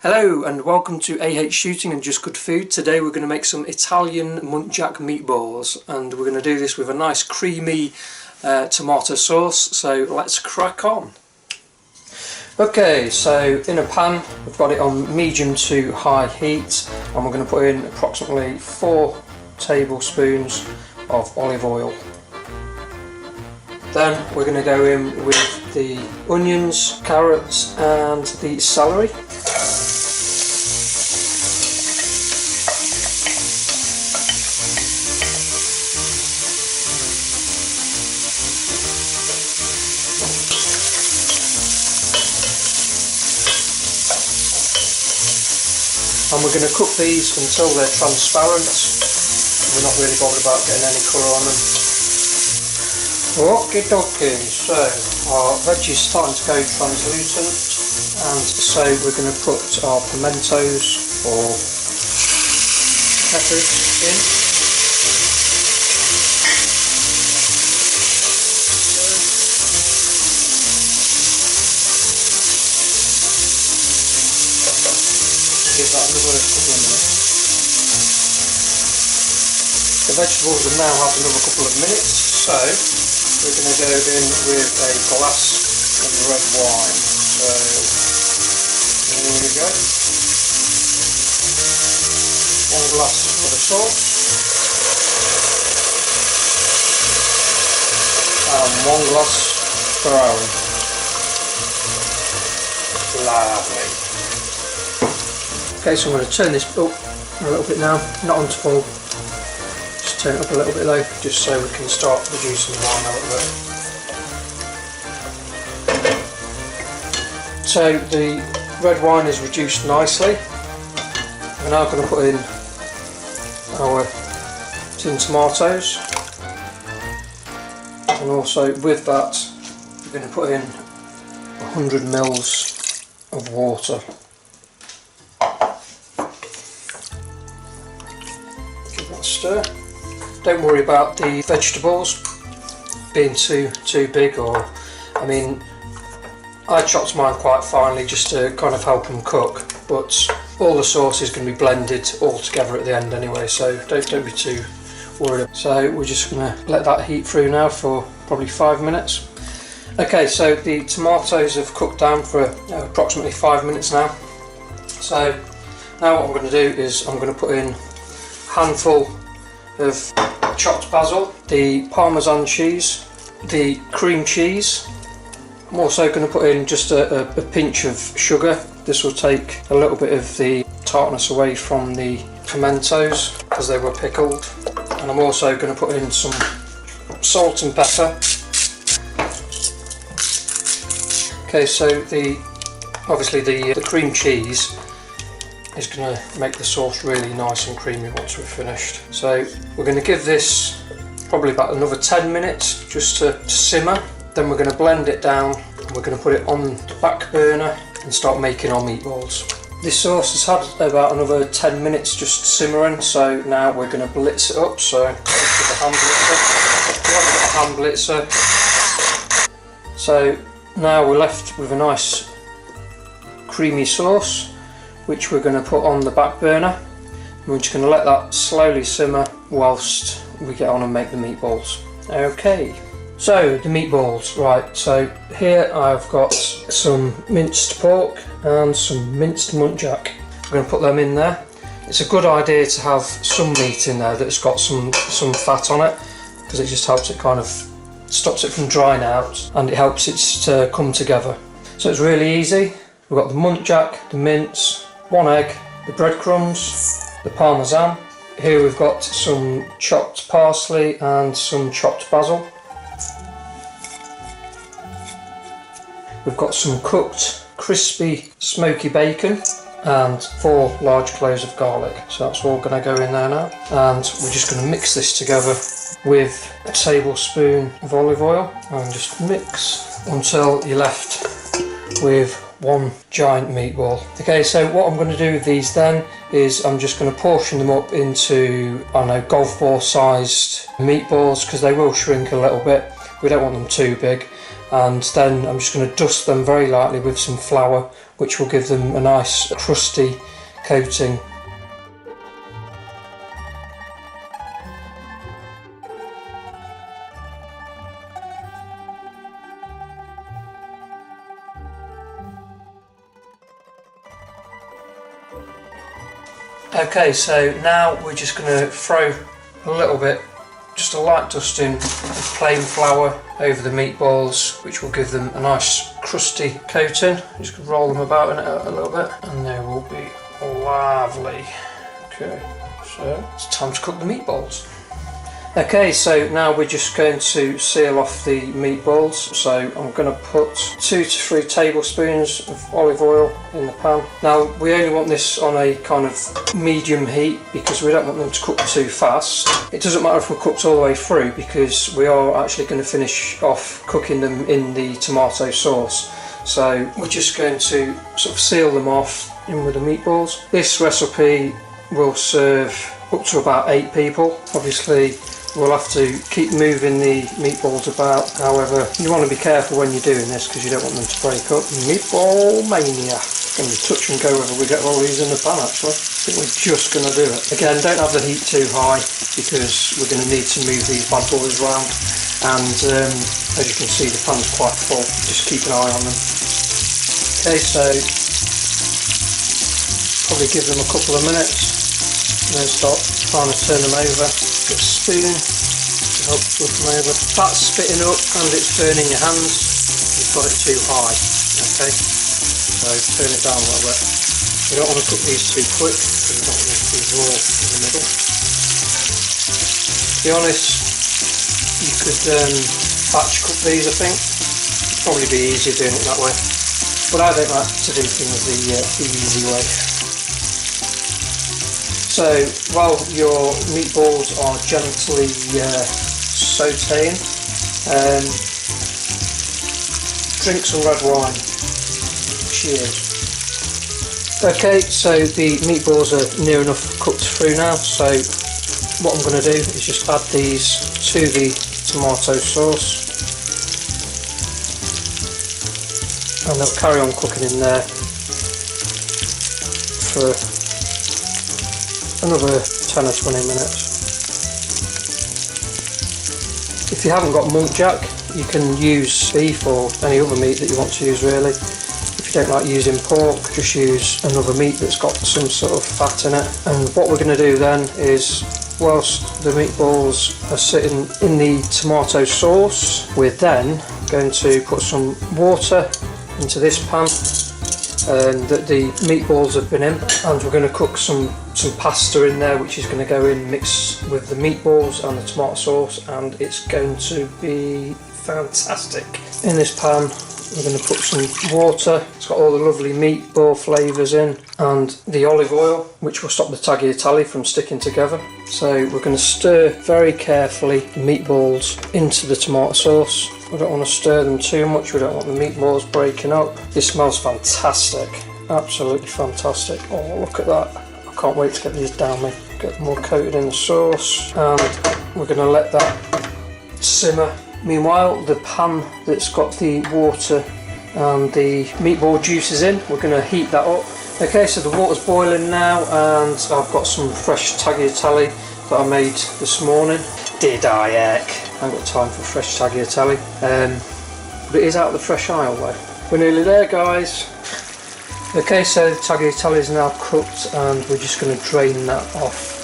Hello and welcome to AH Shooting and Just Good Food. Today we're going to make some Italian Muntjac meatballs, and we're going to do this with a nice creamy tomato sauce, so let's crack on. Okay, so in a pan we've got it on medium to high heat, and we're going to put in approximately 4 tablespoons of olive oil. Then we're going to go in with the onions, carrots and the celery. And we're going to cook these until they're transparent. We're not really bothered about getting any colour on them. Okie dokie, so our veggies starting to go translucent, and so we're going to put our pimentos or peppers in. Give that another couple of minutes. The vegetables have now had another couple of minutes, so we're going to go in with a glass of red wine. So there we go. 1 glass for the sauce and 1 glass for our lovely. Okay, so I'm going to turn this up a little bit now, not on to full, just turn it up a little bit though, just so we can start reducing the wine a little bit. So the red wine is reduced nicely. We're now going to put in our tin tomatoes, and also with that we're going to put in 100 ml of water. Stir. Don't worry about the vegetables being too big, or I chopped mine quite finely just to kind of help them cook, but all the sauce is going to be blended all together at the end anyway, so don't be too worried. So we're just going to let that heat through now for probably 5 minutes. Okay, so the tomatoes have cooked down for approximately 5 minutes now. So now what I'm going to do is I'm going to put in a handful of chopped basil, the Parmesan cheese, the cream cheese. I'm also going to put in just a pinch of sugar. This will take a little bit of the tartness away from the pimentos because they were pickled. And I'm also going to put in some salt and pepper. Okay, so obviously the cream cheese is going to make the sauce really nice and creamy once we're finished. So we're going to give this probably about another 10 minutes just to simmer. Then we're going to blend it down and we're going to put it on the back burner and start making our meatballs. This sauce has had about another 10 minutes just simmering, so now we're going to blitz it up. So with a hand blitzer. So now we're left with a nice creamy sauce, which we're going to put on the back burner. We're just going to let that slowly simmer whilst we get on and make the meatballs. Okay, so the meatballs, right, so here I've got some minced pork and some minced muntjac. We're going to put them in there. It's a good idea to have some meat in there that's got some fat on it, because it just helps it kind of stops it from drying out and it helps it to come together. So it's really easy. We've got the muntjac, the mince, 1 egg, the breadcrumbs, the Parmesan. Here we've got some chopped parsley and some chopped basil. We've got some cooked, crispy, smoky bacon and 4 large cloves of garlic. So that's all going to go in there now. And we're just going to mix this together with a tablespoon of olive oil and just mix until you're left with 1 giant meatball. Okay, so what I'm going to do with these then is I'm just going to portion them up into, I don't know, golf ball sized meatballs, because they will shrink a little bit. We don't want them too big. And then I'm just going to dust them very lightly with some flour which will give them a nice crusty coating. Okay, so now we're just going to throw a little bit, just a light dusting of plain flour over the meatballs, which will give them a nice crusty coating. Just roll them about in it a little bit and they will be lovely. Okay, so it's time to cook the meatballs. Okay, so now we're just going to seal off the meatballs. So I'm going to put 2 to 3 tablespoons of olive oil in the pan. Now we only want this on a kind of medium heat because we don't want them to cook too fast. It doesn't matter if we're cooked all the way through because we are actually going to finish off cooking them in the tomato sauce. So we're just going to sort of seal them off in with the meatballs. This recipe will serve up to about 8 people. Obviously we'll have to keep moving the meatballs about, however you want to be careful when you're doing this because you don't want them to break up. Meatball mania. It's going to be touch and go whether we get all these in the pan actually. I think we're just going to do it. Again, don't have the heat too high because we're going to need to move these bad boys around, and as you can see the pan's quite full, just keep an eye on them. Okay, so probably give them a couple of minutes and then start trying to turn them over. Get a spoon to help flip them over. If that's spitting up and it's burning your hands, you've got it too high. Okay, so turn it down a little bit. We don't want to cook these too quick because we don't want them to be raw in the middle. To be honest, you could batch cook these, I think. It'd probably be easier doing it that way. But I don't like to do things the easy way. So while your meatballs are gently sautéing, drink some red wine. Cheers. Okay, so the meatballs are near enough cooked through now, so what I'm going to do is just add these to the tomato sauce and they'll carry on cooking in there for another 10 or 20 minutes. If you haven't got muntjac, you can use beef or any other meat that you want to use really. If you don't like using pork, just use another meat that's got some sort of fat in it. And what we're going to do then is, whilst the meatballs are sitting in the tomato sauce, we're then going to put some water into this pan that the meatballs have been in, and we're going to cook some pasta in there, which is going to go in mixed with the meatballs and the tomato sauce, and it's going to be fantastic. In this pan we're going to put some water. It's got all the lovely meatball flavours in, and the olive oil, which will stop the tagliatelle from sticking together. So we're going to stir very carefully the meatballs into the tomato sauce. We don't want to stir them too much, we don't want the meatballs breaking up. This smells fantastic, absolutely fantastic. Oh, look at that. I can't wait to get these down me. Get them all coated in the sauce, and we're going to let that simmer. Meanwhile, the pan that's got the water and the meatball juices in, we're going to heat that up. Okay, so the water's boiling now, and I've got some fresh tagliatelle that I made this morning. Did I heck? I haven't got time for fresh tagliatelle, but it is out of the fresh aisle though. We're nearly there, guys. Okay, so the tagliatelle is now cooked and we're just going to drain that off.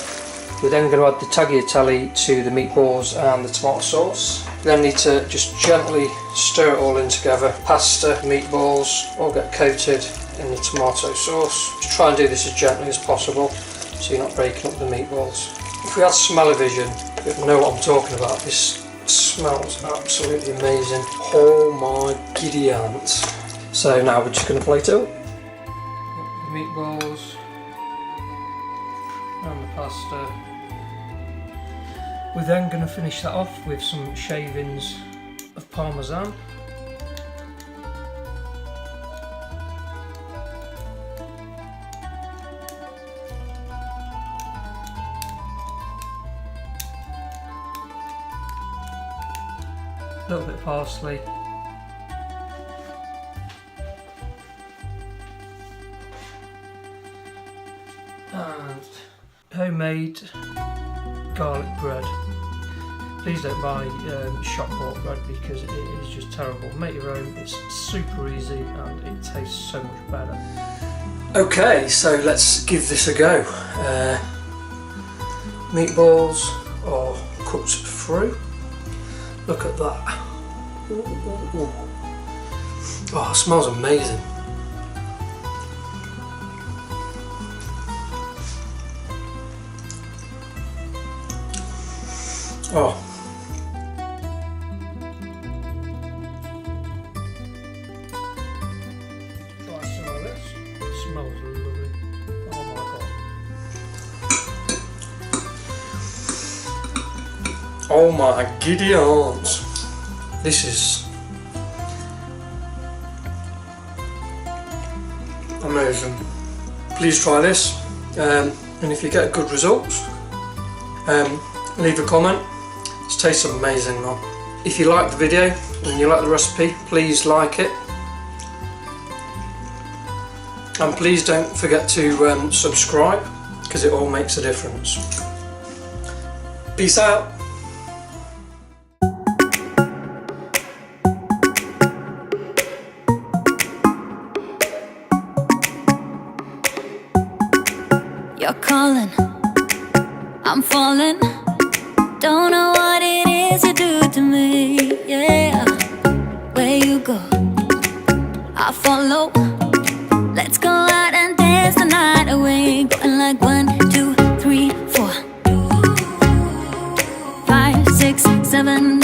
We're then going to add the tagliatelle to the meatballs and the tomato sauce. We then need to just gently stir it all in together. Pasta, meatballs, all get coated in the tomato sauce. Just try and do this as gently as possible so you're not breaking up the meatballs. If we had smell-o-vision, you'll know what I'm talking about. This smells absolutely amazing. Oh my giddy aunt. So now we're just going to plate it up. The meatballs and the pasta. We're then going to finish that off with some shavings of Parmesan. A little bit of parsley, homemade garlic bread. Please don't buy shop bought bread because it is just terrible. Make your own, it's super easy and it tastes so much better. Okay, so let's give this a go. Meatballs are cooked through. Look at that. Ooh, ooh, ooh. Oh, it smells amazing. Oh. Try some of this. It smells lovely. Oh my god. Oh my giddy aunts. This is amazing. Please try this, and if you get good results, leave a comment. It tastes amazing though. If you like the video and you like the recipe, please like it, and please don't forget to subscribe, because it all makes a difference. Peace out. You're calling, I'm falling. Don't know what it is you do to me, yeah. Where you go, I follow.